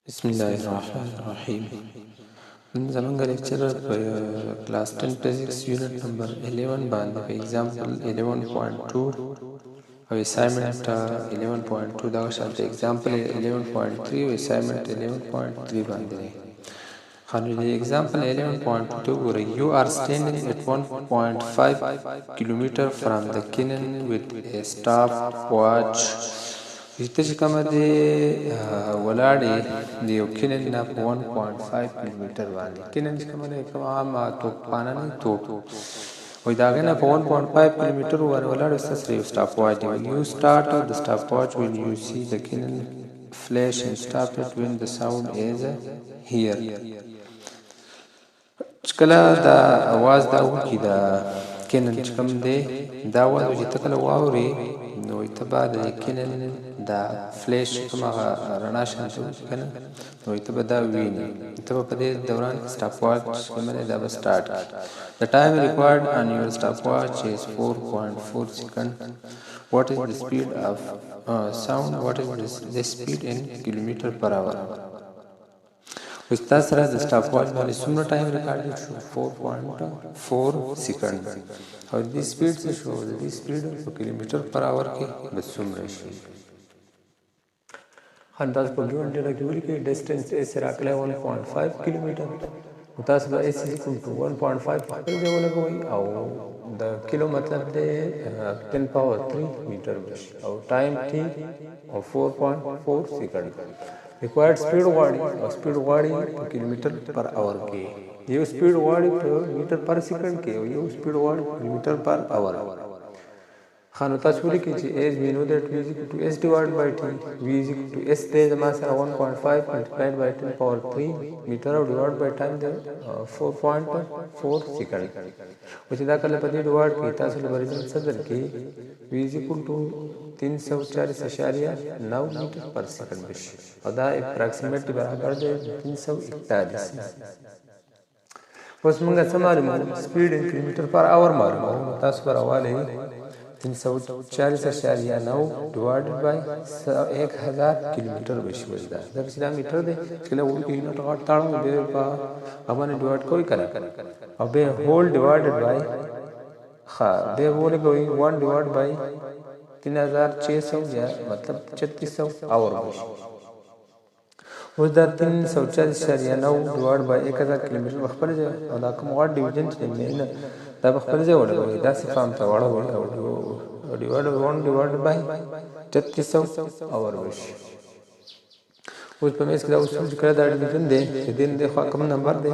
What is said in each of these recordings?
بسم الله الرحمن الرحيم. زمونږ لیکچر په کلاس 10 فزکس یونټ نمبر 11 باندې په اگزامپل 11.2 او اسایمنت 11.2 دا شانته اگزامپل 11.3 او اسایمنت 11.3 باندې دی. خانو دی اگزامپل 11.2 ګورئ you are standing at 1.5 kilometer from the cannon with a stopwatch. ته چې کومه دی ولاړې د یو کینن نه په 1.5 کیلومتر باندې کینن چې کومه دی کوم عام توپخانه نه توپ وایي د هغې نه په 1.5 کیلومتر ولاړې ستاسو سره یو سټاپ واچ دی you start the stopwatch when you see the cannon flash and stop it when the sound is here. چې کله دا اواز دا وکړي د کینن چې کوم دی دا اواز چې ته کله واورې نو ته به د کینن دا فلیش کوم هغه رڼا شانته وکړي که نه نو ته به دا ووینې ته به په دې دوران کې سټاپ واچ کوم دی دا به سټارټ The time required on your stopwatch is 4.4 seconds. What is the speed of sound? What is the speed in kilometer per hour? تاسو سره د سټاپ واچ باندې څومره ټایم ریکارډ شو 4.4 سیکنډ او د سپیډ څه شو د سپیډ په کیلومتر پر اور کې به څومره شي انداز په ګون ډیره کې ولیکئ ډیسټنس اس راکړی 1.5 کیلومتر تاسو به اس ایکوال ټو 1.5 خپل دی ولګوئ او د کیلو مطلب دی 10 پاور 3 میټر بشي او ټایم ټي او 4.4 سیکنډ required speed غواړي او speed غواړي په کیلومتر پر اور کې یو speed غواړي په میټر پر سیکنډ کې او یو speed غواړي په کیلومتر پر اور خانو تاسو ولیکئ چې as we know that v is equal to s divided by t v is equal to s دی زما سره 1.5 multiplied by 10 power 3 میټر او divided by time دی 4.4 سیکنډ او چې دا کله په دې ډیوایډ کړئ تاسو له ریزلټ څه درکړي v is equal to 340.9 میټر پر سیکنډ بشي او دا اپراکسیمیټلی برابر دی 341 اوس موږ څه معلومو سپیډ ان کیلومتر پر اور معلومو تاسو پر حواله 340.9 divided by 1000 کیلومتر بشي دا چې دا میټر دی کله وو کې یونټ غټ تاړو به په باندې ډیوایډ کوي کنه او به هول ډیوایډډ بای به وله کوي 1 divided by 3600 یا مطلب 3600 اور بشي اوس دا 340.9 divided by 1000 کیلومتر خپل ځای او دا کوم غټ ډیویژن چې نه دا خپل ځای وړوي دا څه فارم ته وړوي او divided 1 divided by 3600 اور بشي اوس په میس کې دا اصول چې کړه دا ډیویژن دی چې دین د خوا کوم نمبر دی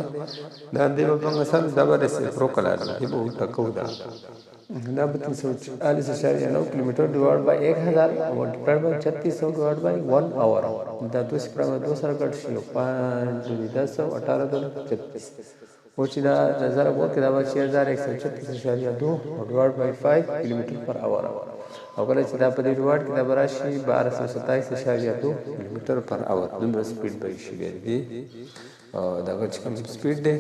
دا د په مثال دا به ریسپروکل دی به ټکو دا دا به 340.9 کیلومتر divided by 1000 multiplied by 3600 divided by 1 hour دا 2 سره کټ شي 5.1018 او چې دا نظر وو کې دا 6136.2 divided by 5 کیلومتر پر اور او کله چې دا په دې ډیوایډ کې دا براشي 1227.2 کیلومتر پر اور دومره سپیډ به شي دی دا کوم سپیډ دی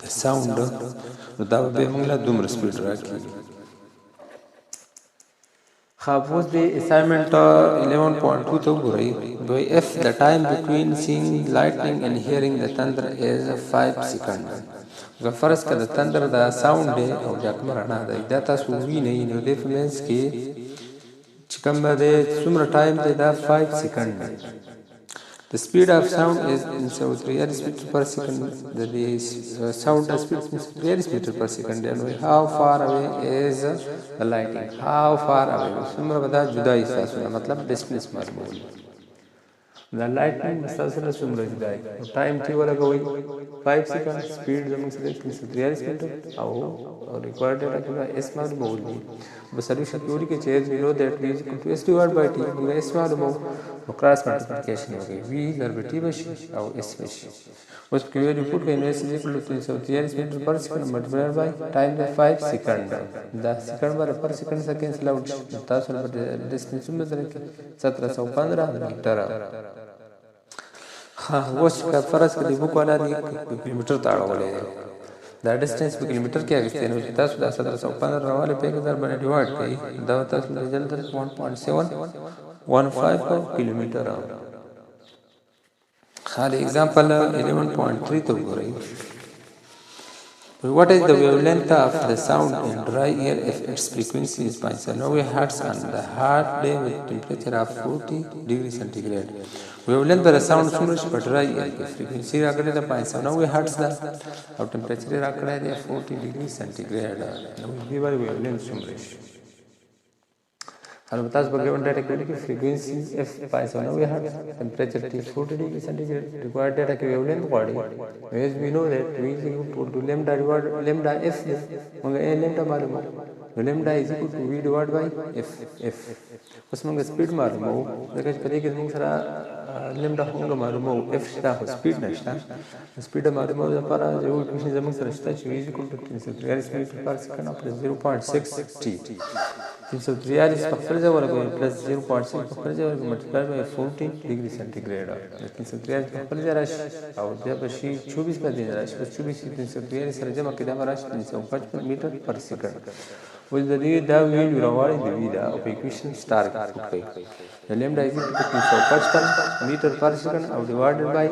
د ساوند دا به موږ له دومره سپیډ راکړي خاص دی اسایمنت 11.2 ته وګورئ دوی if the time between seeing lightning and hearing the thunder is 5 seconds که فرض کړه thunder دا ساوند دی او دا کوم رڼا ده دا تاسو وینئ نو د فلمنس کې چې کوم دی څومره ټایم دی دا 5 سیکنډ دی The speed of sound is in reals meter per second. The sound speed is reals meter per second. And how far away is the lightning? How far away? سمره بدا جدا احساس ہونا مطلب distance معلوم the lightning مسلسل سمره جدا time تی ولا کوي 5 seconds speed زموږ سره reals meter او required data کې اس معلوم دی بس سولوشن کیوري کې چیز ویلو that v is equal to s divided by t اس معلوم نو کراس ملټیپلیکیشن وکړي وی ضرب ټی بشي او اس بشي اوس کې ویلو پټ کړئ نو اس ایکوال ټو 343 میټر پر سیکنډ ملټیپلایډ بای ټایم د 5 سیکنډ دا سیکنډ بر پر سیکنډ سره کینسل اوټ تاسو په ډیسټنس څومره درکې 1715 میټر ها اوس کا فرض کړئ بو کولا دی کیلومتر تاړولې دا ډیسټنس په کیلومتر کې اغستې نو تاسو دا 1715 راواله په 1000 باندې ډیوایډ کړئ دا تاسو ريزلټ 1.715 کیلومتر خالی example 11.3 ته وګورئ. What is the wavelength of the sound in dry air if its frequency is 0.79 Hz on the hot day with temperature of 40 degrees centigrade? Wavelength of the sound څومره شي په dry air کې؟ frequency راکړې ده 0.79 Hz ده او temperature راکړی دی 40 degrees centigrade. نو دې باندې wavelength څومره شي؟ البته تاسو په ګیون ډاټا کې ولیکئ frequency f 0.79 Hz, temperature T 40 degree centigrade. required data کې wavelength غواړي. as we know that v is equal to lambda divided lambda f موږ a lambda معلومه نو lambda is equal to v divided by f. اوس موږ سپیډ معلومه ځکه چې په دې کې موږ سره lambda هم معلومه f شته خو سپیډ نشته. سپیډ معلومه لپاره یو اکویشن زموږ سره شته چې v is equal to 343 meter per second plus 0.6 t. 343 په خپل ځای ورکوي پلس 0.6 په خپل ځای ورکوي ملټیپلای بای 40 ډیګري سنټیګریډ. 343 په خپل ځای راشي او بیا به شي 24 په دې راشي. په 24 343 سره جمع کړئ دا به راشي 355 میټر پر سیکنډ. اوس د دې دا ویلو راوړئ د وی دا او په اکویشن سټار کړئ. لیمډا از ایکوال ټو 355 میټر پر سیکنډ او ډیوایډډ بای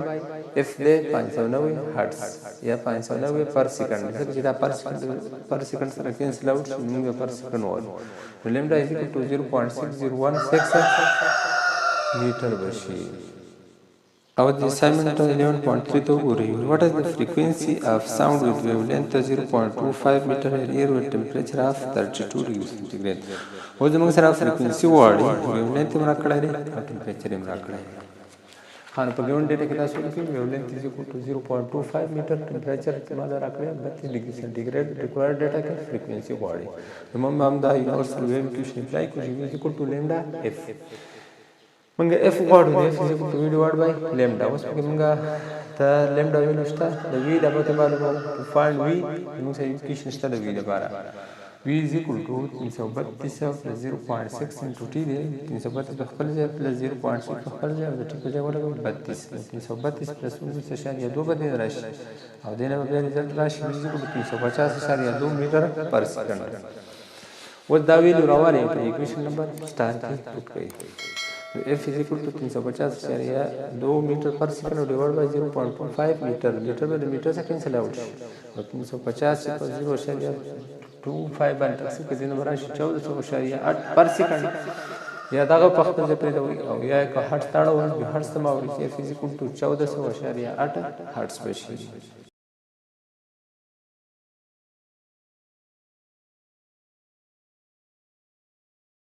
اف دې 590 هرتز یا 590 پر سیکنډ. ځکه چې دا پر سیکنډ سره کینسل آوټ شي موږ پر سیکنډ وایو. lambda is equal to 0.6016 meter بشي. او د assignment 11.3 ته وګورئ. What is the frequency of sound with wavelength 0.25 meter and air with temperature of 32 degrees centigrade. اوس موږ سره frequency غواړي. wavelength یې راکړی دی او temperature یې راکړی دی. خان په ګراوند ډیټا کې تاسو ولیکئ wavelength is equal to 0.25 meter, temperature مال راکړی 32 ډیګري سنټیګریډ. required data کې frequency غواړي. زموږ هم دا universal wave equation apply کوي is equal to lambda f. موږ f غواړو f is equal to v divided by lambda. اوس په موږ ته lambda ویلو شته د v د به معلومه to find v موږ سره equation شته د v لپاره. v is equal to 332 plus 0.6 into t دی. 332 په خپل ځای plus 0.6 په خپل ځای او د t په ځای ولګوئ 32. 332 plus 19.2 به دې راشي او دې نه به بیا رزلټ راشي v is equal to 350.2 میټر پر سیکنډ. اوس دا ویلو راوړئ په اکویشن نمبر سټار کې پټ کړئ. f is equal to 350.2 meter per second divided by 0.25 meter. meter by the meter second cancel out. 350 पर 0.25 बार तक के दिन बराबर 14.8 पर सेकंड. या दागा पख पर जब पैदा हुई और या एक हर्ट्ज ताड़ा हुआ जो हर्ट्ज तमाम f is equal to 14.8 हर्ट्ज बची.